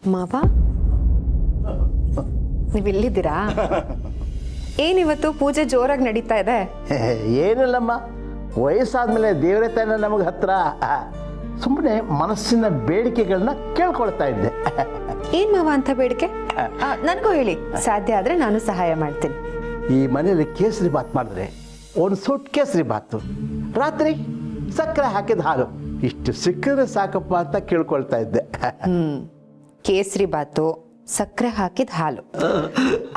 ಮಾವ ನೀವಿಲ್ಲಿದ್ದೀರಾ? ಏನಿವತ್ತು ಪೂಜೆ ಜೋರಾಗಿ ನಡೀತಾ ಇದೆ? ಏನಿಲ್ಲಮ್ಮ, ವಯಸ್ಸಾದ್ಮೇಲೆ ದೇವರೇ ತಾನೆ ನಮಗೆ ಹತ್ರ. ಸುಮ್ಮನೆ ಮನಸ್ಸಿನ ಬೇಡಿಕೆಗಳನ್ನ ಕೇಳ್ಕೊಳ್ತಾ ಇದ್ದೆ. ಏನ್ ಮಾವ ಅಂತ ಬೇಡಿಕೆ? ನನಗೂ ಹೇಳಿ, ಸಾಧ್ಯ ಆದ್ರೆ ನಾನು ಸಹಾಯ ಮಾಡ್ತೀನಿ. ಈ ಮನೇಲಿ ಕೇಸರಿ ಬಾತ್ ಮಾಡಿದ್ರೆ ಒಂದು ಸೂಟ್ ಕೇಸರಿ ಬಾತು, ರಾತ್ರಿ ಸಕ್ಕರೆ ಹಾಕಿದ ಹಾಲು, ಇಷ್ಟು ಸಿಕ್ಕಿದ್ರೆ ಸಾಕಪ್ಪ ಅಂತ ಕೇಳ್ಕೊಳ್ತಾ ಇದ್ದೆ. ಕೇಸರಿ ಬಾತು, ಸಕ್ಕರೆ ಹಾಕಿದ ಹಾಲು,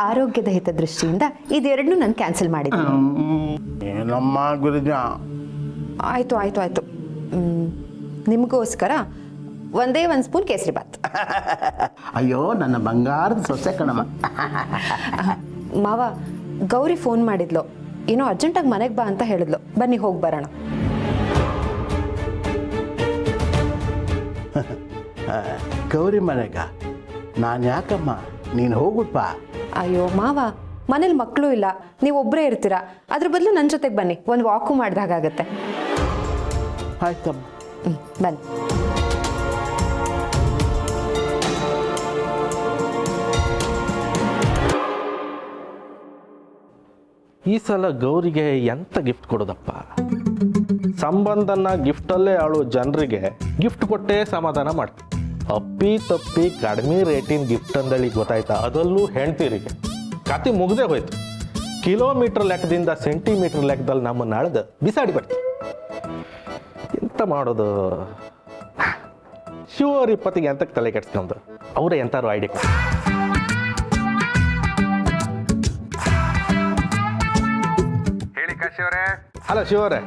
ಆರೋಗ್ಯದ ಹಿತದೃಷ್ಟಿಯಿಂದ ಇದೆರಡನ್ನೂ ನಾನು ಕ್ಯಾನ್ಸಲ್ ಮಾಡಿದ್ದೀನಿ. ಏನಮ್ಮ ಗುರುಜ? ಆಯ್ತು ಆಯ್ತು ಆಯ್ತು. ನಿಮಗೋಸ್ಕರ ಒಂದೇ ಒಂದು ಸ್ಪೂನ್ ಕೇಸರಿ ಬಾತ್. ಅಯ್ಯೋ ನನ್ನ ಬಂಗಾರದ ಸೊಸೆ ಕಣಮ್ಮ. ಮಾವ, ಗೌರಿ ಫೋನ್ ಮಾಡಿದ್ಲು, ಏನೋ ಅರ್ಜೆಂಟಾಗಿ ಮನೆಗೆ ಬಾ ಅಂತ ಹೇಳಿದ್ಲು. ಬನ್ನಿ ಹೋಗಿ ಬರೋಣ. ಗೌರಿ ಮನೆಗ? ನಾನು ಯಾಕಮ್ಮ, ನೀನು ಹೋಗ್ಬಿಟ್ಪ. ಅಯ್ಯೋ ಮಾವ, ಮನೇಲಿ ಮಕ್ಕಳು ಇಲ್ಲ, ನೀವು ಒಬ್ಬರೇ ಇರ್ತೀರಾ. ಅದ್ರ ಬದಲು ನನ್ನ ಜೊತೆಗೆ ಬನ್ನಿ, ಒಂದು ವಾಕು ಮಾಡಿದಾಗತ್ತೆ. ಆಯ್ತಮ್ಮ. ಬನ್ನಿ. ಈ ಸಲ ಗೌರಿಗೆ ಎಂತ ಗಿಫ್ಟ್ ಕೊಡೋದಪ್ಪ? ಸಂಬಂಧನ ಗಿಫ್ಟಲ್ಲೇ ಆಳೋ ಜನರಿಗೆ ಗಿಫ್ಟ್ ಕೊಟ್ಟೇ ಸಮಾಧಾನ ಮಾಡ್ತೀವಿ. ಅಪ್ಪಿ ತಪ್ಪಿ ಕಡಿಮೆ ರೇಟಿನ ಗಿಫ್ಟ್ ಅಂದೇಳಿ ಗೊತ್ತಾಯ್ತಾ, ಅದರಲ್ಲೂ ಹೆಣ್ತೀರಿಗೆ ಕತೆ ಮುಗ್ದೇ ಹೋಯ್ತು. ಕಿಲೋಮೀಟರ್ ಲೆಕ್ಕದಿಂದ ಸೆಂಟಿಮೀಟರ್ ಲೆಕ್ಕದಲ್ಲಿ ನಮ್ಮನ್ನು ಅಳ್ದು ಬಿಸಾಡಿ ಬರ್ತೀವಿ. ಎಂತ ಮಾಡೋದು? ಶಿವರ್ ಇಪ್ಪತ್ತಿಗೆ ಎಂತಕ್ಕೆ ತಲೆ ಕೆಡ್ಸ್ಕೊಂಡು ಅವರೇ ಎಂತಾರು ಐಡಿಯಾ. ಹೇಳಿ ಕಾಶಿ ಅವರೇ. ಹಲೋ ಶಿವರೇ,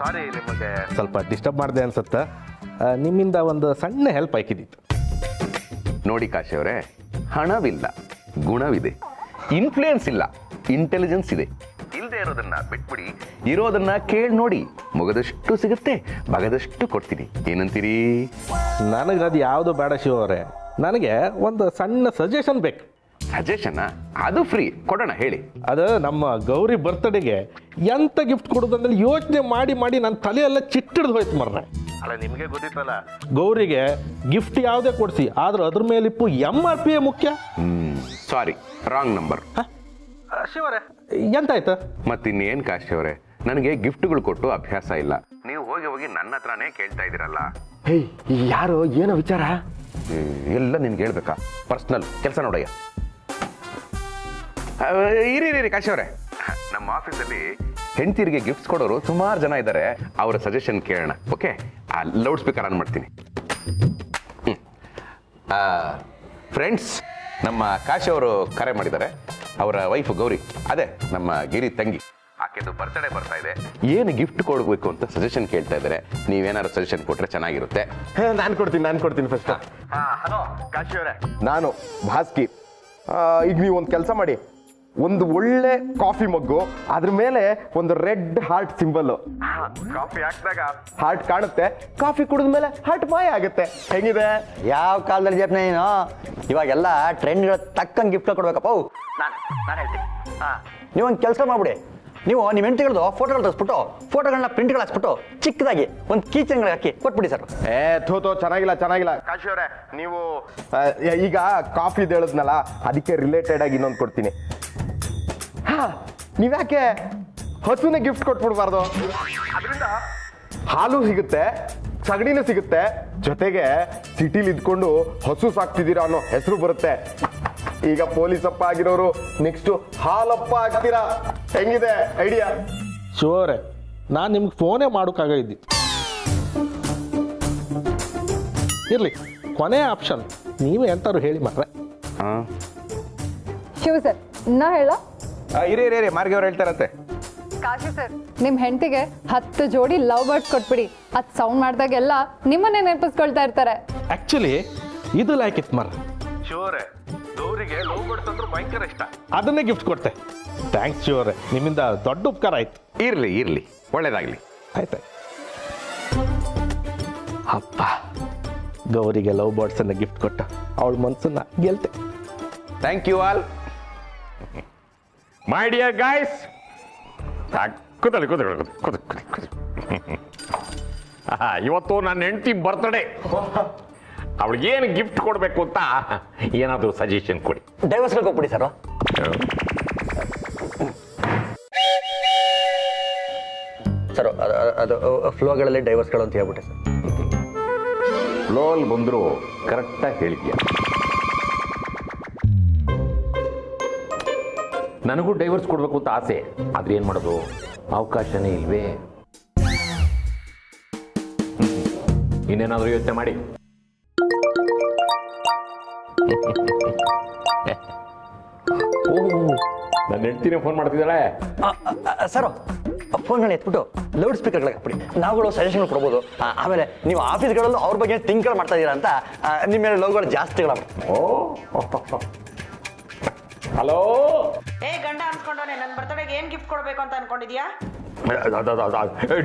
ಸಾರಿ ನಿಮಗೆ ಸ್ವಲ್ಪ ಡಿಸ್ಟರ್ಬ್ ಮಾಡಿದೆ ಅನ್ಸುತ್ತೆ. ನಿಮ್ಮಿಂದ ಒಂದು ಸಣ್ಣ ಹೆಲ್ಪ್ ಆಯ್ಕಿದ್ದಿತ್ತು. ನೋಡಿ ಕಾಶಿ ಅವರೇ, ಹಣವಿಲ್ಲ, ಗುಣವಿದೆ. ಇನ್ಫ್ಲೂಯೆನ್ಸ್ ಇಲ್ಲ, ಇಂಟೆಲಿಜೆನ್ಸ್ ಇದೆ. ಇಲ್ಲದೆ ಇರೋದನ್ನ ಬಿಟ್ಬಿಡಿ, ಇರೋದನ್ನ ಕೇಳಿ ನೋಡಿ. ಮುಗದಷ್ಟು ಸಿಗುತ್ತೆ, ಬಗದಷ್ಟು ಕೊಡ್ತೀನಿ. ಏನಂತೀರಿ? ನನಗೆ ಅದು ಯಾವುದು ಬೇಡ ಶಿವರೇ, ನನಗೆ ಒಂದು ಸಣ್ಣ ಸಜೆಷನ್ ಬೇಕು. ಸಜೆಷನ್? ಅದು ಫ್ರೀ, ಕೊಡೋಣ, ಹೇಳಿ. ಅದು ನಮ್ಮ ಗೌರಿ ಬರ್ತ್ಡೇಗೆ ಎಂತ ಗಿಫ್ಟ್ ಕೊಡೋದಂದ್ರೆ ಯೋಚನೆ ಮಾಡಿ ಮಾಡಿ ನನ್ನ ತಲೆಯೆಲ್ಲ ಚಿಟ್ಟಿಡ್ದು ಹೋಯ್ತು ಮರ್ರೆ. ಅಲ್ಲ ನಿಮಗೆ ಗೊತ್ತಿತ್ತಲ್ಲ, ಗೌರಿಗೆ ಗಿಫ್ಟ್ ಯಾವುದೇ ಕೊಡಿಸಿ, ಆದ್ರೆ ಅದ್ರ ಮೇಲಿಪ್ಪು MRP ಮುಖ್ಯ. ಸಾರಿ, ರಾಂಗ್ ನಂಬರ್. ಶಿವರೇ ಎಂತಾಯ್ತು? ಮತ್ತಿನ್ನೇನು ಕಾಶಿ ಅವರೇ, ನನಗೆ ಗಿಫ್ಟ್ಗಳು ಕೊಟ್ಟು ಅಭ್ಯಾಸ ಇಲ್ಲ. ನೀವು ಹೋಗಿ ಹೋಗಿ ನನ್ನ ಹತ್ರನೇ ಕೇಳ್ತಾ ಇದ್ದೀರಲ್ಲ. ಹೇಯ್, ಯಾರು, ಏನೋ ವಿಚಾರ? ಎಲ್ಲ ನಿನ್ಗೆ ಹೇಳ್ಬೇಕಾ? ಪರ್ಸ್ನಲ್ ಕೆಲಸ ನೋಡಯ್ಯ. ಇರಿ ಕಾಶಿ ಅವರೇ, ನಮ್ಮ ಆಫೀಸಲ್ಲಿ ಹೆಂಡತಿರಿಗೆ ಗಿಫ್ಟ್ಸ್ ಕೊಡೋರು ಸುಮಾರು ಜನ ಇದ್ದಾರೆ. ಅವರ ಸಜೆಷನ್ ಕೇಳೋಣ. ಓಕೆ, ಆ ಲೌಡ್ ಸ್ಪೀಕರ್ ಆನ್ ಮಾಡ್ತೀನಿ. ಫ್ರೆಂಡ್ಸ್, ನಮ್ಮ ಕಾಶಿ ಅವರು ಕರೆ ಮಾಡಿದ್ದಾರೆ. ಅವರ ವೈಫ್ ಗೌರಿ, ಅದೇ ನಮ್ಮ ಗಿರಿ ತಂಗಿ, ಆಕೆದು ಬರ್ತ್ಡೇ ಬರ್ತಾ ಇದೆ. ಏನು ಗಿಫ್ಟ್ ಕೊಡಬೇಕು ಅಂತ ಸಜೆಷನ್ ಕೇಳ್ತಾ ಇದ್ದಾರೆ. ನೀವೇನಾದ್ರು ಸಜೆಷನ್ ಕೊಟ್ರೆ ಚೆನ್ನಾಗಿರುತ್ತೆ. ನಾನು ಕೊಡ್ತೀನಿ ಫಸ್ಟ್. ಹಲೋ ಕಾಶಿ ಅವರೇ, ನಾನು ಭಾಸ್ಕಿ. ಈಗ ನೀವು ಒಂದು ಕೆಲಸ ಮಾಡಿ, ಒಂದು ಒಳ್ಳೆ ಕಾಫಿ ಮಗ್ಗು, ಅದ್ರ ಮೇಲೆ ಒಂದು ರೆಡ್ ಹಾರ್ಟ್ ಸಿಂಬಲ್. ಕಾಫಿ ಹಾಕಿದಾಗ ಹಾರ್ಟ್ ಕಾಣುತ್ತೆ, ಕಾಫಿ ಕುಡಿದ್ಮೇಲೆ ಹಾರ್ಟ್ ಮಾಯ ಆಗುತ್ತೆ. ಹೆಂಗಿದೆ? ಯಾವ ಕಾಲದಲ್ಲಿ ಜಪ್ನ ನೀನು? ಇವಾಗೆಲ್ಲ ಟ್ರೆಂಡ್ಗಳ ತಕ್ಕಂಗೆ ಗಿಫ್ಟ್ ಕೊಡ್ಬೇಕಪ್ಪ. ನಾನು ಹೇಳ್ತೀನಿ, ನೀವೊಂದು ಕೆಲಸ ಮಾಡ್ಬಿಡಿ. ನೀವು ನಿಮ್ಮ ಹೆಂಡತಿಗಳದ್ದು ಫೋಟೋಗಳು ತರಿಸ್ಬಿಟ್ಟು ಫೋಟೋಗಳನ್ನ ಪ್ರಿಂಟ್ಗಳು ಹಾಕ್ಸ್ಬಿಟ್ಟು ಚಿಕ್ಕದಾಗಿ ಒಂದು ಕೀಚನ್ಗಳು ಹಾಕಿ ಕೊಟ್ಬಿಡಿ ಸರ್. ಥೋ ಚೆನ್ನಾಗಿಲ್ಲ ಕಾಶಿ ಅವರೇ. ನೀವು ಈಗ ಕಾಫಿದು ಹೇಳಿದ್ನಲ್ಲ, ಅದಕ್ಕೆ ರಿಲೇಟೆಡ್ ಆಗಿ ಇನ್ನೊಂದು ಕೊಡ್ತೀನಿ. ನೀವ್ಯಾಕೆ ಹಸುನೇ ಗಿಫ್ಟ್ ಕೊಟ್ಬಿಡ್ಬಾರ್ದು? ಅದರಿಂದ ಹಾಲು ಸಿಗುತ್ತೆ, ಸಗಣಿನೂ ಸಿಗುತ್ತೆ, ಜೊತೆಗೆ ಸಿಟಿಲಿ ಇದ್ಕೊಂಡು ಹಸು ಸಾಕ್ತಿದ್ದೀರಾ ಅನ್ನೋ ಹೆಸರು ಬರುತ್ತೆ. ಈಗ ಪೊಲೀಸಪ್ಪ ಆಗಿರೋರು ನೆಕ್ಸ್ಟ್ ಹಾಲಪ್ಪ ಆಗ್ತೀರಾ. ಹೆಂಗಿದೆ ಐಡಿಯಾ? ಶಿವರೇ, ನಾನು ನಿಮ್ಗೆ ಫೋನೇ ಮಾಡೋಕ್ಕಾಗಿದ್ದಿ. ಇರಲಿ, ಕೊನೆ ಆಪ್ಷನ್ ನೀವು ಎಂತಾರು ಹೇಳಿ ಮರ್ರೆ. ಶಿವ ಸರ್, ನಾ ಹೇಳ? ಇರಿ ಮಾರ್ಗಿ ಅವ್ರು ಹೇಳ್ತಾರಂತೆ. ಕಾಶಿ ಸರ್, ನಿಮ್ಮ ಹೆಂಡತಿಗೆ 10 ಜೋಡಿ ಲವ್ ಬರ್ಡ್ಸ್ ಕೊಟ್ಬಿಡಿ. ಅದು ಸೌಂಡ್ ಮಾಡಿದಾಗೆಲ್ಲ ನಿಮ್ಮನ್ನೇ ನೆನಪಿಸ್ಕೊಳ್ತಾ ಇರ್ತಾರೆ. ಆಕ್ಚುಲಿ ಇದು ಲೈಕ್ ಇತ್ತು ಮರ. ಶಿವರೇ, ಗೌರಿಗೆ ಲವ್ ಬರ್ಡ್ಸ್ ಅಂದ್ರೆ ಭಯಂಕರ ಇಷ್ಟ, ಅದನ್ನೇ ಗಿಫ್ಟ್ ಕೊಡ್ತೆ. ಥ್ಯಾಂಕ್ಸ್ ಶಿವರೇ, ನಿಮ್ಮಿಂದ ದೊಡ್ಡ ಉಪಕಾರ ಆಯ್ತು. ಇರ್ಲಿ, ಒಳ್ಳೇದಾಗ್ಲಿ. ಆಯ್ತಾಯ್ತು. ಅಪ್ಪ, ಗೌರಿಗೆ ಲವ್ ಬರ್ಡ್ಸ್ ಅನ್ನ ಗಿಫ್ಟ್ ಕೊಟ್ಟ ಅವಳ ಮನಸ್ಸನ್ನ ಗೆಲ್ತೆ. Thank you all. My dear guys, ಕೂತಲ್ಲಿ ಇವತ್ತು ನನ್ನ ಹೆಂಡತಿ ಬರ್ತ್ಡೇ. ಅವಳಿಗೆ ಏನು ಗಿಫ್ಟ್ ಕೊಡಬೇಕು ಅಂತ ಏನಾದರೂ ಸಜೆಷನ್ ಕೊಡಿ. ಡೈವರ್ಸ್ ಕೊಟ್ಬಿಡಿ ಸರ್. ಸರ್ ಅದು ಫ್ಲೋಗಳಲ್ಲಿ ಡೈವರ್ಸ್ಗಳು ಅಂತ ಹೇಳ್ಬಿಟ್ಟೆ ಸರ್. ಫ್ಲೋಲ್ ಬಂದರೂ ಕರೆಕ್ಟಾಗಿ ಹೇಳಿದ್ಯಾ. ನನಗೂ ಡೈವರ್ಸ್ ಕೊಡಬೇಕು ಅಂತ ಆಸೆ, ಆದ್ರೆ ಏನು ಮಾಡೋದು, ಅವಕಾಶನೇ ಇಲ್ವೇ. ಇನ್ನೇನಾದರೂ ಯೋಚನೆ ಮಾಡಿ. ಓಹ್, ನನ್ನ ಹೆಂಡ್ತಿನೇ ಫೋನ್ ಮಾಡ್ತಿದ್ದಾಳೆ. ಸರ್ ಫೋನ್ಗಳನ್ನ ಎತ್ಬಿಟ್ಟು ಲೌಡ್ ಸ್ಪೀಕರ್ಗಳಿಗೆ ಹಾಕ್ಬಿಡಿ. ನಾವುಗಳು ಸಜೆಷನ್ ಕೊಡ್ಬೋದು. ಆಮೇಲೆ ನೀವು ಆಫೀಸ್ಗಳಲ್ಲೂ ಅವ್ರ ಬಗ್ಗೆ ಥಿಂಕ್ಗಳು ಮಾಡ್ತಾ ಇದ್ದೀರಾ ಅಂತ ನಿಮ್ಮ ಮೇಲೆ ಲವ್ಗಳು ಜಾಸ್ತಿಗಳ. ಹಲೋ, ಏ ಗಂಡ ಅನ್ಸ್ಕೊಂಡವನೆ, ನನ್ನ ಬರ್ತಡೆಗೆ ಏನ್ ಗಿಫ್ಟ್ ಕೊಡ್ಬೇಕು ಅಂತ ಅನ್ಕೊಂಡಿದ್ಯಾ?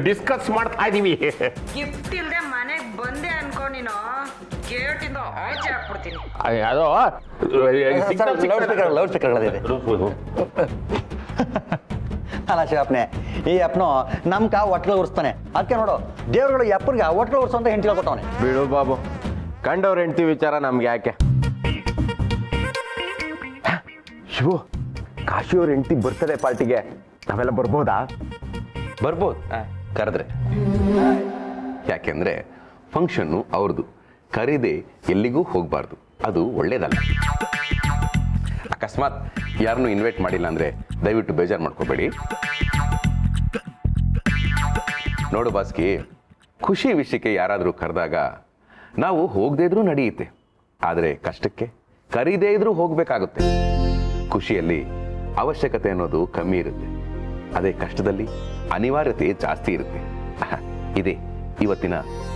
ಡಿಸ್ಕಸ್ ಮಾಡ್ತಾ ಇದೀವಿ. ಗಿಫ್ಟ್ ಇಲ್ದೆ ಮನೆಗ್ ಬಂದೆ ಅನ್ಕೊ, ನೀನು ಗೇಟಿಂದ ಆಚೆ ಹಾಕ್ಬಿಡ್ತೀನಿ. ಅದು ಲೌಡ್ ಸ್ಪೀಕರ್ಗಳಿದೆ. ಅಲ್ಲ ಶಿವಪ್ಪನೆ, ಈ ಅಪ್ಪನು ನಮ್ಕ ಒಟ್ಲು ಉರ್ಸ್ತಾನೆ. ಅದಕ್ಕೆ ನೋಡು, ದೇವ್ರುಗಳು ಈ ಅಪ್ಪನಿಗೆ ಒಟ್ಲು ಉರ್ಸೋ ಅಂತ ಹೆಂಡತಿ ಕೊಟ್ಟವನೆ. ಬಿಡು ಬಾಬು, ಕಂಡವ್ರ ಹೆಂಡ್ತಿ ವಿಚಾರ ನಮ್ಗೆ ಯಾಕೆ. ಶಿವು, ಕಾಶಿಯವ್ರ ಹೆಂಡ್ತಿ ಬರ್ತಡೇ ಪಾರ್ಟಿಗೆ ನಾವೆಲ್ಲ ಬರ್ಬೋದಾ? ಬರ್ಬೋದು, ಕರೆದ್ರೆ. ಯಾಕೆಂದ್ರೆ ಫಂಕ್ಷನ್ನು ಅವ್ರದ್ದು, ಕರೀದೆ ಎಲ್ಲಿಗೂ ಹೋಗಬಾರ್ದು, ಅದು ಒಳ್ಳೇದಲ್ಲ. ಅಕಸ್ಮಾತ್ ಯಾರನ್ನೂ ಇನ್ವೈಟ್ ಮಾಡಿಲ್ಲ ಅಂದರೆ ದಯವಿಟ್ಟು ಬೇಜಾರು ಮಾಡ್ಕೋಬೇಡಿ. ನೋಡು ಬಾಸ್ಕಿ, ಖುಷಿ ವಿಷಯಕ್ಕೆ ಯಾರಾದರೂ ಕರೆದಾಗ ನಾವು ಹೋಗದೇ ಇದ್ರೂ ನಡೆಯುತ್ತೆ, ಆದರೆ ಕಷ್ಟಕ್ಕೆ ಕರೀದೇ ಇದ್ರೂ ಹೋಗಬೇಕಾಗುತ್ತೆ. ಖುಷಿಯಲ್ಲಿ ಅವಶ್ಯಕತೆ ಅನ್ನೋದು ಕಮ್ಮಿ ಇರುತ್ತೆ, ಅದೇ ಕಷ್ಟದಲ್ಲಿ ಅನಿವಾರ್ಯತೆ ಜಾಸ್ತಿ ಇರುತ್ತೆ. ಇದೇ ಇವತ್ತಿನ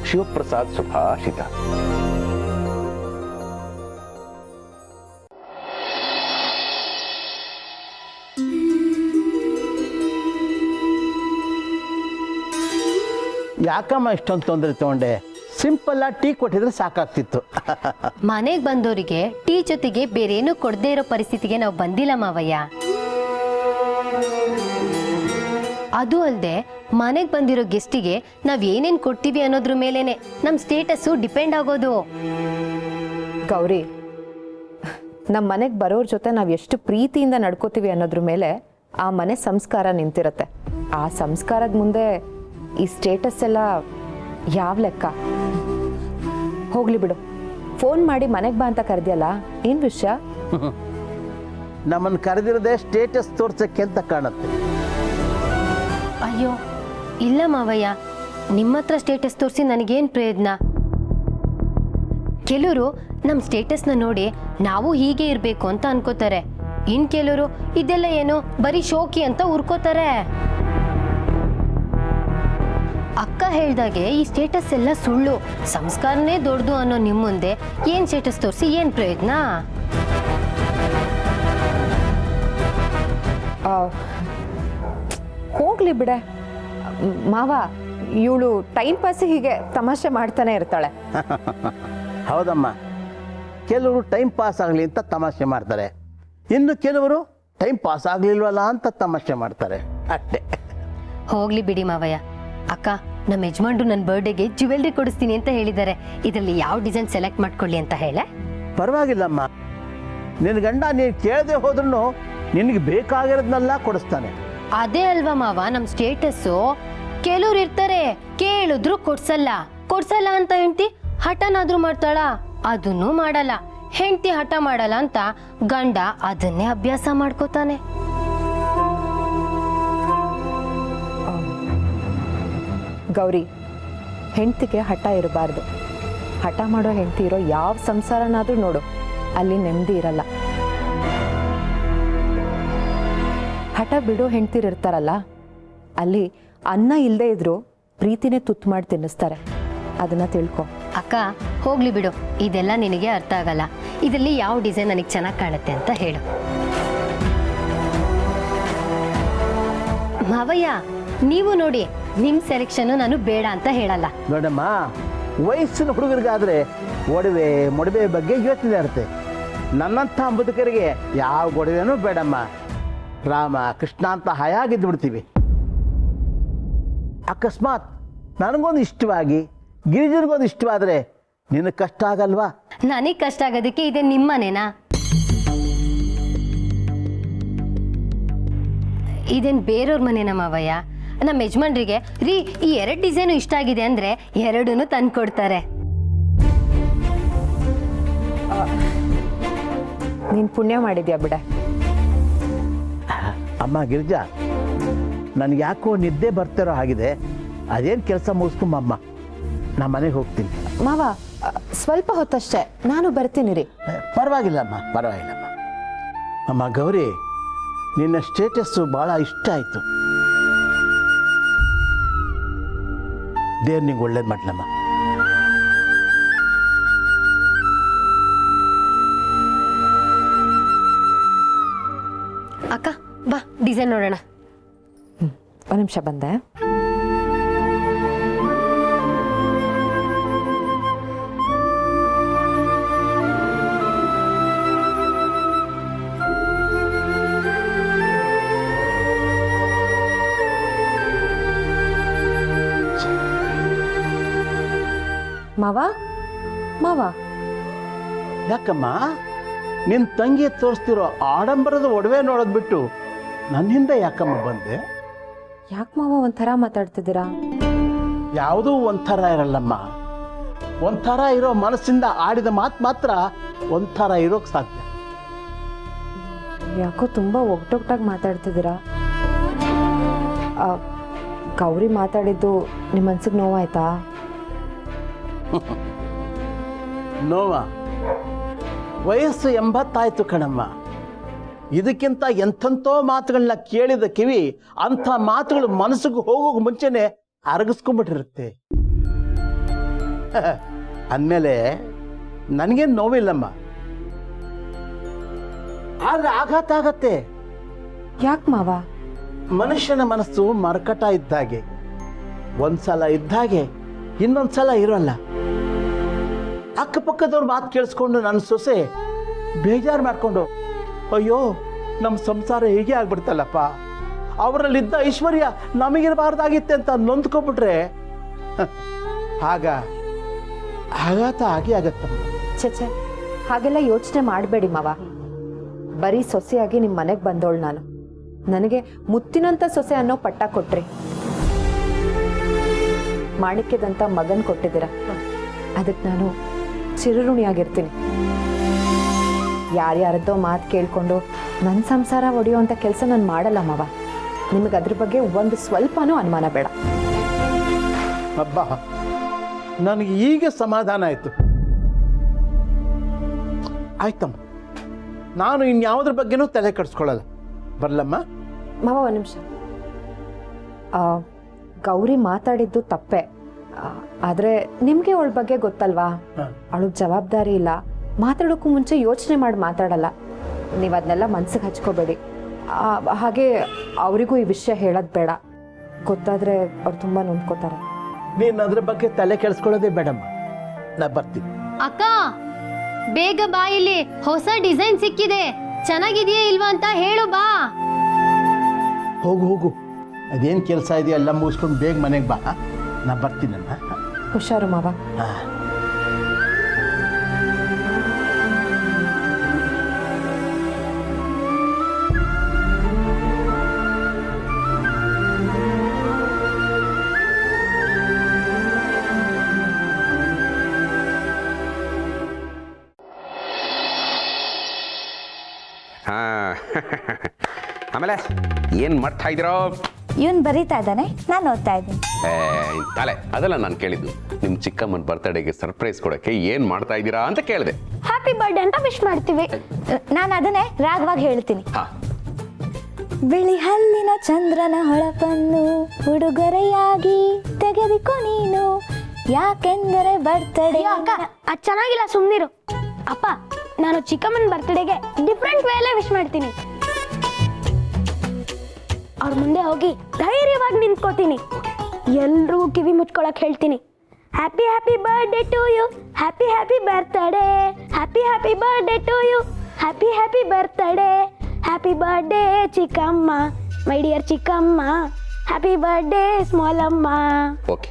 ಶಿವಪ್ರಸಾದ್ ಸುಭಾಷಿತ. ಯಾಕಮ್ಮ ಇಷ್ಟೊಂದು ತೊಂದರೆ ತಗೊಂಡೆ? ಸಿಂಪಲ್ ಆಗಿ ಟೀ ಕೊಟ್ಟಿದ್ರೆ ಸಾಕಾಗ್ತಿತ್ತು. ಮನೆಗೆ ಬಂದವರಿಗೆ ಟೀ ಜೊತೆಗೆ ಬೇರೇನು ಕೊಡದೇ ಇರೋ ಪರಿಸ್ಥಿತಿಗೆ ನಾವು ಬಂದಿಲ್ಲ ಮಾವಯ್ಯ. ಅದು ಅಲ್ಲದೆ ಮನೆಗೆ ಬಂದಿರೋ ಗೆಸ್ಟಿಗೆ ನಾವ್ ಏನೇನ್ ಕೊಡ್ತೀವಿ ಅನ್ನೋದ್ರ ಮೇಲೇನೆ ನಮ್ ಸ್ಟೇಟಸ್ಸು ಡಿಪೆಂಡ್ ಆಗೋದು. ಗೌರಿ, ನಮ್ಮ ಮನೆಗೆ ಬರೋರ ಜೊತೆ ನಾವು ಎಷ್ಟು ಪ್ರೀತಿಯಿಂದ ನಡ್ಕೋತೀವಿ ಅನ್ನೋದ್ರ ಮೇಲೆ ಆ ಮನೆ ಸಂಸ್ಕಾರ ನಿಂತಿರುತ್ತೆ. ಆ ಸಂಸ್ಕಾರದ ಮುಂದೆ ಈ ಸ್ಟೇಟಸ್ ಎಲ್ಲ ಯಾವ ಲೆಕ್ಕ? ಹೋಗ್ಲಿ ಬಿಡು, ಫೋನ್ ಮಾಡಿ ಮನೆಗೆ ಬಾ ಅಂತ ಕರೆದಿಯಲ್ಲ, ಏನು ವಿಷಯ? ನಮ್ಮನ್ನು ಕರೆದಿರೋದೇ ಸ್ಟೇಟಸ್ ತೋರ್ಸಕ್ಕೆ ಅಂತ ಕಾಣುತ್ತೆ. ಅಯ್ಯೋ ಇಲ್ಲ ಮಾವಯ್ಯ, ನಿಮ್ಮ ಹತ್ರ ಸ್ಟೇಟಸ್ ತೋರಿಸಿ ನನಗೇನು ಪ್ರಯೋಜನ? ಕೆಲವರು ನಮ್ಮ ಸ್ಟೇಟಸ್ನ ನೋಡಿ ನಾವು ಹೀಗೆ ಇರಬೇಕು ಅಂತ ಅನ್ಕೋತಾರೆ. ಇನ್ನು ಕೆಲವರು ಇದೆಲ್ಲ ಏನು ಬರೀ ಶೋಕಿ ಅಂತ ಉರ್ಕೋತಾರೆ. ಅಕ್ಕ ಹೇಳ್ದಾಗೆ ಈ ಸ್ಟೇಟಸ್ ಎಲ್ಲ ಸುಳ್ಳು, ಸಂಸ್ಕಾರನೇ ದೊಡ್ಡದು ಅನ್ನೋ ನಿಮ್ಮ ಮುಂದೆ ಏನು ಸ್ಟೇಟಸ್ ತೋರಿಸಿ ಏನು ಪ್ರಯೋಜನ? ಹೋಗ್ಲಿ ಬಿಡೆ ಮಾವ, ಇವಳು ಟೈಮ್ ಪಾಸ್ ಹೀಗೆ ತಮಾಷೆ ಮಾಡ್ತಾನೆ ಇರ್ತಾಳೆ. ಹೌದಮ್ಮ, ಕೆಲವರು ಟೈಮ್ ಪಾಸ್ ಆಗಲಿ ಅಂತ ತಮಾಷೆ ಮಾಡ್ತಾರೆ, ಇನ್ನು ಕೆಲವರು ಟೈಮ್ ಪಾಸ್ ಆಗಲಿಲ್ವಲ್ಲ ಅಂತ ತಮಾಷೆ ಮಾಡ್ತಾರೆ, ಅಷ್ಟೇ. ಹೋಗ್ಲಿ ಬಿಡಿ ಮಾವಯ್ಯ. ಅಕ್ಕ, ನಮ್ಮ ಯಜಮಾನ್ರು ನನ್ನ ಬರ್ಡೇಗೆ ಜ್ಯುವೆಲ್ರಿ ಕೊಡಿಸ್ತೀನಿ ಅಂತ ಹೇಳಿದ್ದಾರೆ. ಇದರಲ್ಲಿ ಯಾವ ಡಿಸೈನ್ ಸೆಲೆಕ್ಟ್ ಮಾಡ್ಕೊಳ್ಳಿ ಅಂತ ಹೇಳೆ? ಪರವಾಗಿಲ್ಲಮ್ಮ, ನಿನ್ನ ಗಂಡ ನೀನು ಕೇಳದೆ ಹೋದ್ರೂ ನಿನಗೆ ಬೇಕಾಗಿರೋದನ್ನೆಲ್ಲ ಕೊಡಿಸ್ತಾನೆ. ಅದೇ ಅಲ್ವಾ ಮಾವ ನಮ್ಮ ಸ್ಟೇಟಸ್ಸು. ಕೆಲವ್ರು ಇರ್ತಾರೆ ಕೇಳಿದ್ರು ಕೊಡ್ಸಲ್ಲ ಅಂತ ಹೆಂಡ್ತಿ ಹಠನಾದ್ರೂ ಮಾಡ್ತಾಳ, ಅದನ್ನೂ ಮಾಡಲ್ಲ. ಹೆಂಡ್ತಿ ಹಠ ಮಾಡಲ್ಲ ಅಂತ ಗಂಡ ಅದನ್ನೇ ಅಭ್ಯಾಸ ಮಾಡ್ಕೋತಾನೆ. ಗೌರಿ, ಹೆಂಡ್ತಿಗೆ ಹಠ ಇರಬಾರ್ದು. ಹಠ ಮಾಡೋ ಹೆಂಡ್ತಿ ಇರೋ ಯಾವ ಸಂಸಾರನಾದ್ರೂ ನೋಡು, ಅಲ್ಲಿ ನೆಮ್ಮದಿ ಇರಲ್ಲ. ಹಠ ಬಿಡೋ ಹೆಂಡ್ತಿರು ಇರ್ತಾರಲ್ಲ, ಅಲ್ಲಿ ಅನ್ನ ಇಲ್ಲದೆ ಇದ್ರು ಪ್ರೀತಿನೇ ತುತ್ತು ಮಾಡಿ ತಿನ್ನಿಸ್ತಾರೆ. ಅದನ್ನ ತಿಳ್ಕೊ. ಅಕ್ಕ ಹೋಗ್ಲಿ ಬಿಡು, ಇದೆಲ್ಲ ನಿನಗೆ ಅರ್ಥ ಆಗಲ್ಲ. ಇದರಲ್ಲಿ ಯಾವ ಡಿಸೈನ್ ನನಗೆ ಚೆನ್ನಾಗಿ ಕಾಣುತ್ತೆ ಅಂತ ಹೇಳು. ಮಾವಯ್ಯ, ನೀವು ನೋಡಿ, ನಿಮ್ಮ ಸೆಲೆಕ್ಷನ್ ನಾನು ಬೇಡ ಅಂತ ಹೇಳಲ್ಲ. ನೋಡಮ್ಮ, ವಯಸ್ಸಿನ ಹುಡುಗರಿಗಾದ್ರೆ ಮೊಡವೆ ಬಗ್ಗೆ ಯೋಚನೆ ಇರುತ್ತೆ. ನನ್ನಂಥ ಮುದುಕರಿಗೆ ಯಾವ ಒಡವೆನೂ ಬೇಡಮ್ಮ. ರಾಮ ಕೃಷ್ಣ ಅಂತ ಹಾಯಾಗಿದ್ದು ಬಿಡ್ತೀವಿ. ಅಕಸ್ಮಾತ್ ನನಗೊಂದು ಇಷ್ಟವಾಗಿ ಗಿರಿಜನಿಗೊಂದು ಇಷ್ಟವಾದರೆ ನಿನಗೆ ಕಷ್ಟ ಆಗಲ್ವಾ? ನನಗೆ ಕಷ್ಟ ಆಗೋದಕ್ಕೆ ಇದೆ ನಿಮ್ಮನೇನಾ? ಇದೇನು ಬೇರೆಯವ್ರ ಮನೇನ ಮಾವಯ್ಯ? ನಮ್ಮ ಯಜಮಾನ್ರಿಗೆ ರೀ ಈ 2 ಡಿಸೈನು ಇಷ್ಟ ಆಗಿದೆ ಅಂದರೆ 2 ತಂದ್ಕೊಡ್ತಾರೆ. ನೀನು ಪುಣ್ಯ ಮಾಡಿದ್ಯಾ ಬಿಡೆ. ಅಮ್ಮ ಗಿರಿಜಾ, ನನಗೆ ಯಾಕೋ ನಿದ್ದೆ ಬರ್ತಿರೋ ಆಗಿದೆ. ಅದೇನು ಕೆಲಸ ಮುಗಿಸ್ಕೊಂಬಮ್ಮ, ನಾ ಮನೆಗೆ ಹೋಗ್ತೀನಿ. ಮಾವ ಸ್ವಲ್ಪ ಹೊತ್ತಷ್ಟೇ, ನಾನು ಬರ್ತೀನಿ ರೀ. ಪರವಾಗಿಲ್ಲಮ್ಮ, ಪರವಾಗಿಲ್ಲಮ್ಮ. ಅಮ್ಮ ಗೌರಿ, ನಿನ್ನ ಸ್ಟೇಟಸ್ಸು ಭಾಳ ಇಷ್ಟ ಆಯಿತು. ದೇವ್ರು ನಿಂಗೆ ಒಳ್ಳೇದು ಮಾಡ್ಲಮ್ಮ. ಅಕ್ಕ ಬಾ ಡಿಸೈನ್ ನೋಡೋಣ. ಒಂದು ನಿಮಿಷ ಬಂದೆ. ಮಾವ ಮಾವ, ಯಾಕಮ್ಮ ನಿನ್ನ ತಂಗಿ ತೋರಿಸ್ತಿರೋ ಆಡಂಬರದ ಒಡವೆ ನೋಡೋದು ಬಿಟ್ಟು ನನ್ನ ಹಿಂದೆ ಯಾಕಮ್ಮ ಬಂದೆ? ಯಾಕೆ ಮಾವ ಒಂಥರ ಮಾತಾಡ್ತಿದ್ದೀರಾ? ಯಾವುದೂ ಒಂಥರ ಇರಲ್ಲಮ್ಮ. ಒಂಥರ ಇರೋ ಮನಸ್ಸಿಂದ ಆಡಿದ ಮಾತು ಮಾತ್ರ ಒಂಥರ ಇರೋಕ್ಕೆ ಸಾಧ್ಯ. ಯಾಕೋ ತುಂಬ ಒಗ್ಟೊಗ್ಟಾಗಿ ಮಾತಾಡ್ತಿದ್ದೀರಾ. ಗೌರಿ ಮಾತಾಡಿದ್ದು ನಿಮ್ಮ ಮನ್ಸಿಗೆ ನೋವಾಯ್ತಾ? ನೋವ, ವಯಸ್ಸು 80 ಆಯ್ತು ಕಣಮ್ಮ. ಇದಕ್ಕಿಂತ ಎಂಥೆಂಥೋ ಮಾತುಗಳನ್ನ ಕೇಳಿದ ಕಿವಿ ಅಂಥ ಮಾತುಗಳು ಮನಸ್ಸಿಗೆ ಹೋಗೋಕೆ ಮುಂಚೆನೆ ಅರಗಿಸ್ಕೊಂಡ್ಬಿಟ್ಟಿರುತ್ತೆ. ಅಂದಮೇಲೆ ನನಗೇನು ನೋವಿಲ್ಲಮ್ಮ, ಆದ್ರೆ ಆಘಾತ ಆಗತ್ತೆ. ಯಾಕೆ ಮಾವ? ಮನುಷ್ಯನ ಮನಸ್ಸು ಮರ್ಕಟ ಇದ್ದಾಗೆ, ಒಂದ್ಸಲ ಇದ್ದಾಗೆ ಇನ್ನೊಂದ್ಸಲ ಇರೋಲ್ಲ. ಅಕ್ಕಪಕ್ಕದವ್ರ ಮಾತು ಕೇಳಿಸ್ಕೊಂಡು ನನ್ನ ಸೊಸೆ ಬೇಜಾರು ಮಾಡ್ಕೊಂಡು, ಅಯ್ಯೋ ನಮ್ಮ ಸಂಸಾರ ಹೀಗೆ ಆಗ್ಬಿಡ್ತಲ್ಲಪ್ಪ, ಅವರಲ್ಲಿದ್ದ ಐಶ್ವರ್ಯ ನಮಗಿರಬಾರ್ದಾಗಿತ್ತೆ ಅಂತ ನೊಂದ್ಕೊಬಿಟ್ರೆ ಆಗ ಆಘಾತ ಆಗೇ ಆಗತ್ತಮ್ಮ. ಛೆ, ಹಾಗೆಲ್ಲ ಯೋಚನೆ ಮಾಡಬೇಡಿ ಮಾವ. ಬರೀ ಸೊಸೆಯಾಗಿ ನಿಮ್ಮ ಮನೆಗೆ ಬಂದವಳು ನಾನು. ನನಗೆ ಮುತ್ತಿನಂಥ ಸೊಸೆ ಅನ್ನೋ ಪಟ್ಟ ಕೊಟ್ರಿ. ಮಾಣಿಕ್ಯದಂಥ ಮಗನ್ ಕೊಟ್ಟಿದ್ದೀರ. ಅದಕ್ಕೆ ನಾನು ಚಿರಋಣಿಯಾಗಿರ್ತೀನಿ. ಯಾರ್ಯಾರದ್ದೋ ಮಾತು ಕೇಳಿಕೊಂಡು ನನ್ನ ಸಂಸಾರ ಒಡೆಯುವಂಥ ಕೆಲಸ ನಾನು ಮಾಡಲ್ಲ ಮಾವ. ನಿಮಗೆ ಅದ್ರ ಬಗ್ಗೆ ಒಂದು ಸ್ವಲ್ಪನೂ ಅನುಮಾನ ಬೇಡ. ಅಬ್ಬಾ, ನನಗೆ ಈಗ ಸಮಾಧಾನ ಆಯಿತು. ಆಯ್ತಮ್ಮ, ನಾನು ಇನ್ಯಾವುದ್ರ ಬಗ್ಗೆನೂ ತಲೆ ಕೆಡಿಸ್ಕೊಳ್ಳಲ್ಲ. ಬರಲಮ್ಮ. ಮಾವ ಒಂದು ನಿಮಿಷ. ಗೌರಿ ಮಾತಾಡಿದ್ದು ತಪ್ಪೆ. ಆದರೆ ನಿಮಗೆ ಅವಳ ಬಗ್ಗೆ ಗೊತ್ತಲ್ವಾ? ಅವಳಿಗೆ ಜವಾಬ್ದಾರಿ ಇಲ್ಲ. ಮಾತಾಡೋಕ್ಕೂ ಮುಂಚೆ ಯೋಚನೆ ಮಾಡಿ ಮಾತಾಡಲ್ಲ. ನೀವು ಅದನ್ನೆಲ್ಲ ಮನ್ಸಿಗೆ ಹಚ್ಕೋಬೇಡಿ. ಹಾಗೆ ಅವರಿಗೂ ಈ ವಿಷಯ ಹೇಳೋದು ಬೇಡ. ಗೊತ್ತಾದರೆ ಅವ್ರು ತುಂಬ ನೊಂದ್ಕೋತಾರೆ. ನೀನು ಅದ್ರ ಬಗ್ಗೆ ತಲೆ ಕೆಡಿಸ್ಕೊಳ್ಳೋದೇ ಬೇಡಮ್ಮ, ನಾ ಬರ್ತೀನಿ. ಅಕ್ಕ ಬೇಗ ಬಾ, ಇಲ್ಲಿ ಹೊಸ ಡಿಸೈನ್ ಸಿಕ್ಕಿದೆ. ಚೆನ್ನಾಗಿದೆಯಾ ಇಲ್ವಾ ಅಂತ ಹೇಳು ಬಾ. ಹೋಗು ಹೋಗು, ಅದೇನು ಕೆಲಸ ಇದೆಯೋ ಎಲ್ಲ ಮುಗಿಸ್ಕೊಂಡು ಬೇಗ ಮನೆಗೆ ಬಾ. ನಾ ಬರ್ತೀನಮ್ಮ. ಹುಷಾರು ಮಾವ. ಹಾಂ. ಆಮೇಲೆ ಏನು ಮಾಡ್ತಾ ಇದ್ದೀರೋ? ಇವನು ಬರೀತಾ ಇದ್ದಾನೆ, ನಾನು ಓದ್ತಾ ಇದ್ದೀನಿ. ತಲೆ ಅದೆಲ್ಲ ನಾನು ಕೇಳಿದ್ದು. ನಿಮ್ಮ ಚಿಕ್ಕಮ್ಮನ ಬರ್ತಡೇಗೆ ಸರ್ಪ್ರೈಸ್ ಕೊಡೋಕ್ಕೆ ಏನು ಮಾಡ್ತಾ ಇದ್ದೀರಾ ಅಂತ ಕೇಳಿದೆ. ಹ್ಯಾಪಿ ಬರ್ಡೇ ಅಂತ ವಿಶ್ ಮಾಡ್ತೀವಿ. ನಾನು ಅದನ್ನೇ ರಾಗವಾಗಿ ಹೇಳ್ತೀನಿ. ಬಿಳಿ ಹಲ್ಲಿನ ಚಂದ್ರನ ಹೊಳಪನ್ನು ಉಡುಗೊರೆಯಾಗಿ ತೆಗೆದುಕೊ ನೀನು, ಯಾಕೆಂದರೆ ಬರ್ತಡೇ. ಅಕ್ಕ ಅದು ಚೆನ್ನಾಗಿಲ್ಲ, ಸುಮ್ಮನಿರು. ಅಪ್ಪ, ನಾನು ಚಿಕ್ಕಮ್ಮನ ಬರ್ತಡೇಗೆ ಡಿಫ್ರೆಂಟ್ ವೇಲೇ ವಿಶ್ ಮಾಡ್ತೀನಿ. ಅವ್ರ ಮುಂದೆ ಹೋಗಿ ಧೈರ್ಯವಾಗಿ ನಿಂತ್ಕೋತೀನಿ. ಎಲ್ರಿಗೂ ಕಿವಿ ಮುಚ್ಕೊಳಕ್ ಹೇಳ್ತೀನಿ, happy happy birthday to you, happy happy birthday, happy happy birthday to you, happy happy birthday, happy birthday ಚಿಕ್ಕಮ್ಮ, ಮೈ ಡಿಯರ್ ಚಿಕ್ಕಮ್ಮ, ಹ್ಯಾಪಿ ಬರ್ಡೇ ಸ್ಮಾಲ್ ಅಮ್ಮ. ಓಕೆ,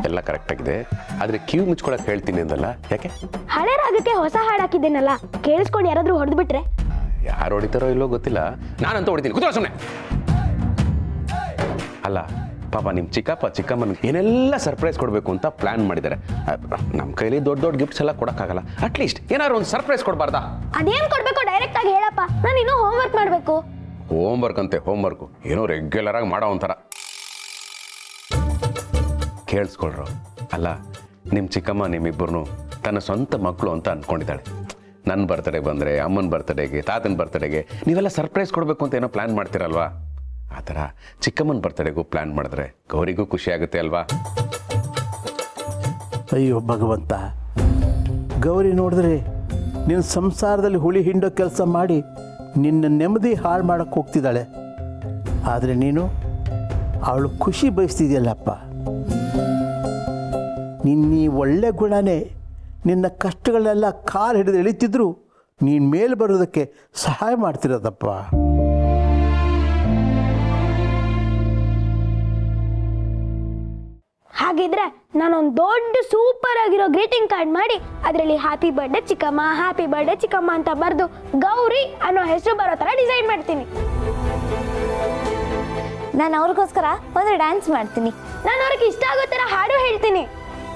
ಎಲ್ಲ ಕರೆಕ್ಟಾಗಿದೆ, ಆದರೆ ಕಿವಿ ಮುಚ್ಕೊಳಕ್ಕೆ ಹೇಳ್ತೀನಿ ಅಂದಲ್ಲ, ಯಾಕೆ? ಹಳೆ ರಾಗಕ್ಕೆ ಹೊಸ ಹಾಡು ಹಾಕಿದ್ದೇನಲ್ಲ, ಕೇಳಿಸ್ಕೊಂಡು ಯಾರಾದ್ರೂ ಹೊಡೆದು ಬಿಟ್ರೆ? ಯಾರು ಹೊಡಿತಾರೋ ಇಲ್ಲೋ ಗೊತ್ತಿಲ್ಲ, ನಾನಂತೂ ಹೊಡಿತೀನಿ. ಕೂತ್ಕೊಳ್ಳ ಸುಮ್ಮನೆ. ಅಲ್ಲ ಪಾಪ ನಿಮ್ಮ ಚಿಕ್ಕಪ್ಪ ಚಿಕ್ಕಮ್ಮನ ಏನೆಲ್ಲ ಸರ್ಪ್ರೈಸ್ ಕೊಡಬೇಕು ಅಂತ ಪ್ಲಾನ್ ಮಾಡಿದ್ದಾರೆ. ನಮ್ಮ ಕೈಲಿ ದೊಡ್ಡ ದೊಡ್ಡ ಗಿಫ್ಟ್ಸ್ ಎಲ್ಲ ಕೊಡೋಕ್ಕಾಗಲ್ಲ, ಅಟ್ಲೀಸ್ಟ್ ಏನಾದ್ರು ಒಂದು ಸರ್ಪ್ರೈಸ್ ಕೊಡಬಾರ್ದಾ? ಅದೇನ್ ಕೊಡ್ಬೇಕು ಡೈರೆಕ್ಟ್ ಆಗಿ ಹೇಳಪ್ಪ, ನಾನು ಇನ್ನೂ ಹೋಮ್ವರ್ಕ್ ಮಾಡಬೇಕು. ಹೋಮ್ವರ್ಕ್ ಅಂತೆ ಹೋಮ್ವರ್ಕು, ಏನೋ ರೆಗ್ಯುಲರ್ ಆಗಿ ಮಾಡೋ ಒಂಥರ. ಕೇಳಿಸ್ಕೊಳ್ರು. ಅಲ್ಲ ನಿಮ್ಮ ಚಿಕ್ಕಮ್ಮ ನಿಮ್ಮಿಬ್ಬರನ್ನು ತನ್ನ ಸ್ವಂತ ಮಕ್ಕಳು ಅಂತ ಅಂದ್ಕೊಂಡಿದ್ದಾಳೆ. ನನ್ನ ಬರ್ತಡೆಗೆ ಬಂದರೆ, ಅಮ್ಮನ ಬರ್ತಡೆಗೆ, ತಾತನ ಬರ್ತಡೆಗೆ ನೀವೆಲ್ಲ ಸರ್ಪ್ರೈಸ್ ಕೊಡಬೇಕು ಅಂತ ಏನೋ ಪ್ಲ್ಯಾನ್ ಮಾಡ್ತೀರಲ್ವಾ? ಆ ಥರ ಚಿಕ್ಕಮ್ಮನ ಬರ್ತಡೆಗೂ ಪ್ಲ್ಯಾನ್ ಮಾಡಿದ್ರೆ ಗೌರಿಗೂ ಖುಷಿ ಆಗುತ್ತೆ ಅಲ್ವಾ? ಅಯ್ಯೋ ಭಗವಂತ, ಗೌರಿ ನೋಡಿದ್ರೆ ನಿನ್ನ ಸಂಸಾರದಲ್ಲಿ ಹುಳಿ ಹಿಂಡೋ ಕೆಲಸ ಮಾಡಿ ನಿನ್ನ ನೆಮ್ಮದಿ ಹಾಳು ಮಾಡೋಕ್ಕೆ ಹೋಗ್ತಿದ್ದಾಳೆ. ಆದರೆ ನೀನು ಅವಳು ಖುಷಿ ಬಯಸ್ತಿದೆಯಲ್ಲಪ್ಪ. ನಿನ್ನ ಈ ಒಳ್ಳೆ ಗುಣನೇ ನಿನ್ನ ಕಷ್ಟಗಳನ್ನೆಲ್ಲ ಕಾಲು ಹಿಡಿದು ಎಳಿತಿದ್ರು ನೀನು ಮೇಲೆ ಬರೋದಕ್ಕೆ ಸಹಾಯ ಮಾಡ್ತಿರೋದಪ್ಪ. ಹಾಗಿದ್ರೆ ನಾನೊಂದು ದೊಡ್ಡ ಸೂಪರ್ ಆಗಿರೋ ಗ್ರೀಟಿಂಗ್ ಕಾರ್ಡ್ ಮಾಡಿ ಅದರಲ್ಲಿ ಹ್ಯಾಪಿ ಬರ್ಡೇ ಚಿಕ್ಕಮ್ಮ, ಹ್ಯಾಪಿ ಬರ್ಡೇ ಚಿಕ್ಕಮ್ಮ ಅಂತ ಬರೆದು ಗೌರಿ ಅನ್ನೋ ಹೆಸರು ಬರೋ ಥರ ಡಿಸೈನ್ ಮಾಡ್ತೀನಿ. ನಾನು ಅವ್ರಿಗೋಸ್ಕರ ಒಂದು ಡ್ಯಾನ್ಸ್ ಮಾಡ್ತೀನಿ. ನಾನು ಅವ್ರಿಗೆ ಇಷ್ಟ ಆಗೋ ಥರ ಹಾಡು ಹೇಳ್ತೀನಿ.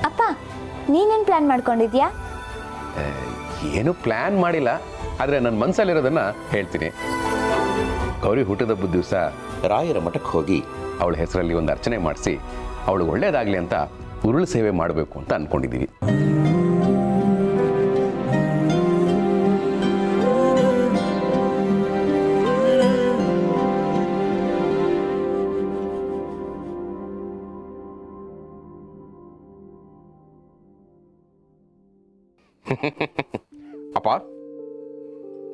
ಅಪ್ಪ, ನೀನೇನು ಪ್ಲ್ಯಾನ್ ಮಾಡ್ಕೊಂಡಿದ್ಯಾ? ಏನು ಪ್ಲ್ಯಾನ್ ಮಾಡಿಲ್ಲ, ಆದರೆ ನನ್ನ ಮನಸ್ಸಲ್ಲಿರೋದನ್ನು ಹೇಳ್ತೀನಿ. ಗೌರಿ ಹುಟ್ಟದಬ್ಬದ ದಿವಸ ರಾಯರ ಮಠಕ್ಕೆ ಹೋಗಿ ಅವಳ ಹೆಸರಲ್ಲಿ ಒಂದು ಅರ್ಚನೆ ಮಾಡಿಸಿ ಅವಳು ಒಳ್ಳೇದಾಗಲಿ ಅಂತ ಉರುಳು ಸೇವೆ ಮಾಡಬೇಕು ಅಂತ ಅಂದ್ಕೊಂಡಿದ್ದೀವಿ. ಅಪ್ಪ,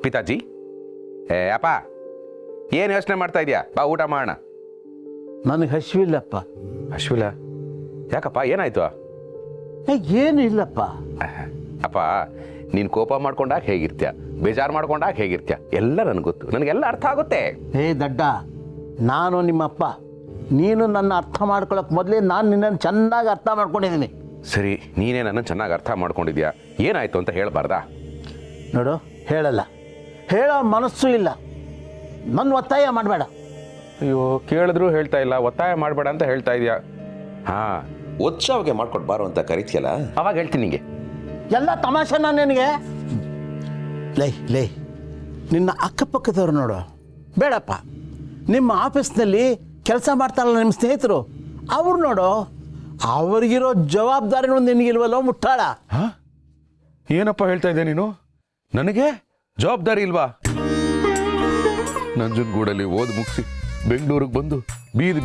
ಪಿತಾಜಿ, ಅಪ್ಪ ಏನು ಯೋಚನೆ ಮಾಡ್ತಾ ಇದೆಯಾ? ಬಾ ಊಟ ಮಾಡೋಣ. ನನಗೆ ಹಸಿವಿಲ್ಲಪ್ಪ. ಹಸಿವಿಲ್ಲ? ಯಾಕಪ್ಪ, ಏನಾಯ್ತು? ಏನು ಇಲ್ಲಪ್ಪ. ಅಪ್ಪ, ನೀನು ಕೋಪ ಮಾಡ್ಕೊಂಡಾಗ ಹೇಗಿರ್ತೀಯ, ಬೇಜಾರು ಮಾಡ್ಕೊಂಡಾಗ ಹೇಗಿರ್ತೀಯ ಎಲ್ಲ ನನಗೆ ಗೊತ್ತು, ನನಗೆಲ್ಲ ಅರ್ಥ ಆಗುತ್ತೆ. ದಡ್ಡ, ನಾನು ನಿಮ್ಮಪ್ಪ. ನೀನು ನನ್ನ ಅರ್ಥ ಮಾಡ್ಕೊಳಕ್ಕೆ ಮೊದಲೇ ನಾನು ನಿನ್ನನ್ನು ಚೆನ್ನಾಗಿ ಅರ್ಥ ಮಾಡ್ಕೊಂಡಿದ್ದೀನಿ. ಸರಿ, ನೀನೇ ನನ್ನ ಚೆನ್ನಾಗಿ ಅರ್ಥ ಮಾಡ್ಕೊಂಡಿದ್ಯಾ, ಏನಾಯ್ತು ಅಂತ ಹೇಳಬಾರ್ದಾ? ನೋಡು, ಹೇಳಲ್ಲ, ಹೇಳೋ ಮನಸ್ಸು ಇಲ್ಲ. ನನ್ನ ಒತ್ತಾಯ ಮಾಡಬೇಡ. ಅಯ್ಯೋ, ಕೇಳಿದ್ರು ಹೇಳ್ತಾ ಇಲ್ಲ, ಒತ್ತಾಯ ಮಾಡಬೇಡ ಅಂತ ಹೇಳ್ತಾ ಇದೆಯಾ? ಹಾಂ, ಉತ್ಸವಗೆ ಮಾಡ್ಕೊಡ್ಬಾರು ಅಂತ ಕರಿತೀಯಲ್ಲ, ಅವಾಗ ಹೇಳ್ತೀನಿ ನಿಂಗೆ. ಎಲ್ಲ ತಮಾಷೆನ ನಿನಗೆ? ಲೈ ನಿನ್ನ ಅಕ್ಕಪಕ್ಕದವ್ರು ನೋಡು. ಬೇಡಪ್ಪ, ನಿಮ್ಮ ಆಫೀಸ್ನಲ್ಲಿ ಕೆಲಸ ಮಾಡ್ತಾರಲ್ಲ ನಿಮ್ಮ ಸ್ನೇಹಿತರು, ಅವ್ರು ನೋಡು. ಅವ್ರಿಗಿರೋ ಜವಾಬ್ದಾರಿನೂ ನಿನಗಿಲ್ವಲ್ಲೋ ಮುಟ್ಟಾಳ. ಹಾಂ, ಏನಪ್ಪ ಹೇಳ್ತಾ ಇದ್ದೆ ನೀನು? ನನಗೆ ಜವಾಬ್ದಾರಿ ಇಲ್ವಾ? ನಂಜನಗೂಡಲ್ಲಿ ಓದಿ ಮುಗಿಸಿ ಬೆಂಗಳೂರಿಗೆ ಬಂದು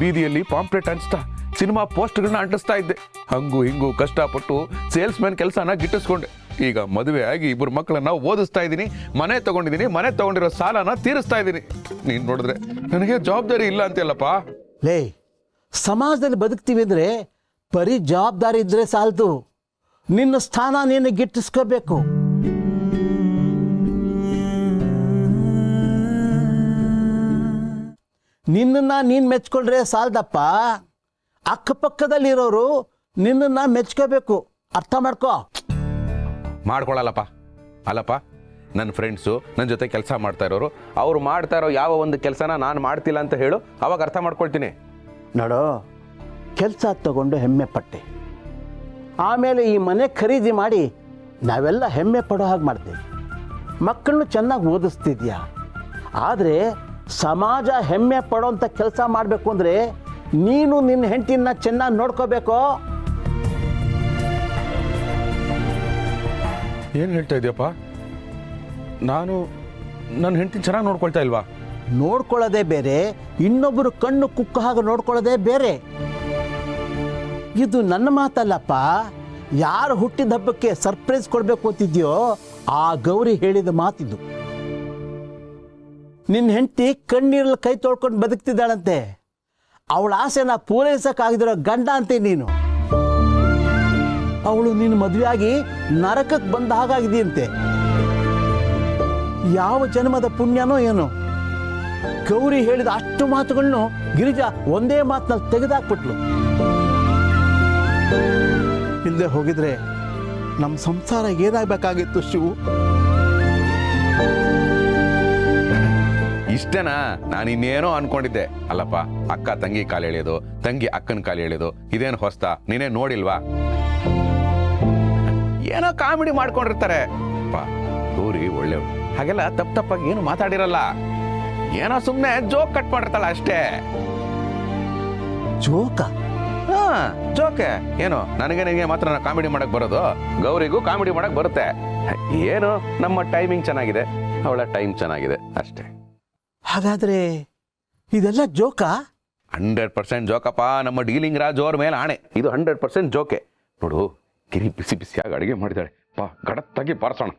ಬೀದಿಯಲ್ಲಿ ಪಾಂಪ್ಲೆಟ್ ಅಂಟಿಸ್ತಾ ಸಿನಿಮಾ ಪೋಸ್ಟ್ಗಳನ್ನ ಅಂಟಿಸ್ತಾ ಇದ್ದೆ. ಹಂಗೂ ಹಿಂಗೂ ಕಷ್ಟಪಟ್ಟು ಸೇಲ್ಸ್ಮ್ಯಾನ್ ಕೆಲಸನ ಗಿಟ್ಟಿಸ್ಕೊಂಡೆ. ಈಗ ಮದುವೆ ಆಗಿ 2 ಮಕ್ಕಳನ್ನ ಓದಿಸ್ತಾ ಇದ್ದೀನಿ, ಮನೆ ತಗೊಂಡಿದ್ದೀನಿ, ಮನೆ ತಗೊಂಡಿರೋ ಸಾಲನ ತೀರಿಸ್ತಾ ಇದ್ದೀನಿ. ನೀನು ನೋಡಿದ್ರೆ ನನಗೆ ಜವಾಬ್ದಾರಿ ಇಲ್ಲ ಅಂತೆಲ್ಲಪ್ಪ. ಸಮಾಜದಲ್ಲಿ ಬದುಕ್ತೀವಿ ಅಂದರೆ ಬರೀ ಜವಾಬ್ದಾರಿ ಇದ್ರೆ ಸಾಲದು. ನಿನ್ನ ಸ್ಥಾನ ನೀನು ಗಿಟ್ಟಿಸ್ಕೋಬೇಕು. ನಿನ್ನನ್ನು ನೀನು ಮೆಚ್ಕೊಂಡ್ರೆ ಸಾಲದಪ್ಪ. ಅಕ್ಕಪಕ್ಕದಲ್ಲಿರೋರು ನಿನ್ನನ್ನು ಮೆಚ್ಕೋಬೇಕು. ಅರ್ಥ ಮಾಡ್ಕೊಳ್ಳಲ್ಲಪ್ಪ. ಅಲ್ಲಪ್ಪ, ನನ್ನ ಫ್ರೆಂಡ್ಸು ನನ್ನ ಜೊತೆ ಕೆಲಸ ಮಾಡ್ತಾ ಇರೋರು, ಅವ್ರು ಮಾಡ್ತಾ ಇರೋ ಯಾವ ಒಂದು ಕೆಲಸನ ನಾನು ಮಾಡ್ತಿಲ್ಲ ಅಂತ ಹೇಳು, ಅವಾಗ ಅರ್ಥ ಮಾಡ್ಕೊಳ್ತೀನಿ. ನೋಡು, ಕೆಲಸ ತಗೊಂಡು ಹೆಮ್ಮೆ ಪಟ್ಟೆ, ಆಮೇಲೆ ಈ ಮನೆ ಖರೀದಿ ಮಾಡಿ ನಾವೆಲ್ಲ ಹೆಮ್ಮೆ ಪಡೋ ಹಾಗೆ ಮಾಡ್ತೀವಿ. ಮಕ್ಕಳನ್ನು ಚೆನ್ನಾಗಿ ಓದಿಸ್ತಿದ್ಯಾ, ಆದರೆ ಸಮಾಜ ಹೆಮ್ಮೆ ಪಡೋಂಥ ಕೆಲಸ ಮಾಡಬೇಕು ಅಂದರೆ ನೀನು ನಿನ್ನ ಹೆಂಡತಿನ ಚೆನ್ನಾಗಿ ನೋಡ್ಕೋಬೇಕು. ಏನು ಹೇಳ್ತಾ ಇದೆಯಪ್ಪ? ನಾನು ನನ್ನ ಹೆಂಡತಿನ ಚೆನ್ನಾಗಿ ನೋಡ್ಕೊಳ್ತಾ ಇಲ್ವಾ? ನೋಡ್ಕೊಳ್ಳೋದೇ ಬೇರೆ, ಇನ್ನೊಬ್ಬರು ಕಣ್ಣು ಕುಕ್ಕ ಹಾಗೆ ನೋಡ್ಕೊಳ್ಳೋದೇ ಬೇರೆ. ಇದು ನನ್ನ ಮಾತಲ್ಲಪ್ಪ. ಯಾರು ಹುಟ್ಟಿದ ಹಬ್ಬಕ್ಕೆ ಸರ್ಪ್ರೈಸ್ ಕೊಡಬೇಕು ಅಂತಿದ್ಯೋ ಆ ಗೌರಿ ಹೇಳಿದ ಮಾತಿದು. ನಿನ್ನ ಹೆಂಡತಿ ಕಣ್ಣೀರಲ್ಲಿ ಕೈ ತೊಳ್ಕೊಂಡು ಬದುಕ್ತಿದ್ದಾಳಂತೆ. ಅವಳ ಆಸೆನ ಪೂರೈಸಕ್ಕಾಗಿರೋ ಗಂಡ ಅಂತೆ ನೀನು. ಅವಳು ನಿನ್ನ ಮದುವೆಯಾಗಿ ನರಕಕ್ಕೆ ಬಂದ ಹಾಗಾಗಿದೆಯಂತೆ. ಯಾವ ಜನ್ಮದ ಪುಣ್ಯನೋ ಏನೋ, ಗೌರಿ ಹೇಳಿದ ಅಷ್ಟು ಮಾತುಗಳನ್ನು ಗಿರಿಜಾ ಒಂದೇ ಮಾತಿನಲ್ಲಿ ತೆಗೆದಾಕ್ಬಿಟ್ಲು. ಹಿಂದೆ ಹೋಗಿದ್ರೆ ನಮ್ಮ ಸಂಸಾರ ಏನಾಗಬೇಕಾಗಿತ್ತು ಶಿವು? ಇಷ್ಟೇನಾ? ನಾನು ಇನ್ನೇನೋ ಅನ್ಕೊಂಡಿದ್ದೆ. ಅಲ್ಲಪ್ಪ, ಅಕ್ಕ ತಂಗಿ ಕಾಲು ಎಳೆಯೋದು, ತಂಗಿ ಅಕ್ಕನ ಕಾಲು ಎಳೆಯೋದು, ಇದೇನು ಹೊಸ್ತಾ? ನೀನೇ ನೋಡಿಲ್ವಾ? ಏನೋ ಕಾಮಿಡಿ ಮಾಡ್ಕೊಂಡಿರ್ತಾರೆ. ಗೌರಿ ಒಳ್ಳೆಯವ್ರು, ಹಾಗೆಲ್ಲ ತಪ್ಪಾಗಿ ಏನು ಮಾತಾಡಿರಲ್ಲ. ಏನೋ ಸುಮ್ಮನೆ ಜೋಕ್ ಕಟ್ ಮಾಡಿರ್ತಾಳ ಅಷ್ಟೇ. ಜೋಕ? ಹಾ, ಜೋಕೆ. ಏನು ನನಗೆ ನಿನಗೆ ಮಾತ್ರ ಕಾಮಿಡಿ ಮಾಡಕ್ ಬರೋದು? ಗೌರಿಗೂ ಕಾಮಿಡಿ ಮಾಡಕ್ ಬರುತ್ತೆ. ಏನು ನಮ್ಮ ಟೈಮಿಂಗ್ ಚೆನ್ನಾಗಿದೆ, ಅವಳ ಟೈಮ್ ಚೆನ್ನಾಗಿದೆ ಅಷ್ಟೇ. ಹಾಗಾದ್ರೆ ಇದೆಲ್ಲ ಜೋಕ? 100% ಜೋಕಪ್ಪ. ನಮ್ಮ ಡೀಲಿಂಗ್ ರಾಜೋರ್ ಮೇಲೆ ಆಣೆ, ಇದು 100% ಜೋಕೆ. ನೋಡು, ಗಿರಿ ಬಿಸಿ ಬಿಸಿಯಾಗಿ ಅಡುಗೆ ಮಾಡಿದಾಳೆ. ಗಡತ್ತಾಗಿ ಬಾರಿಸೋಣ.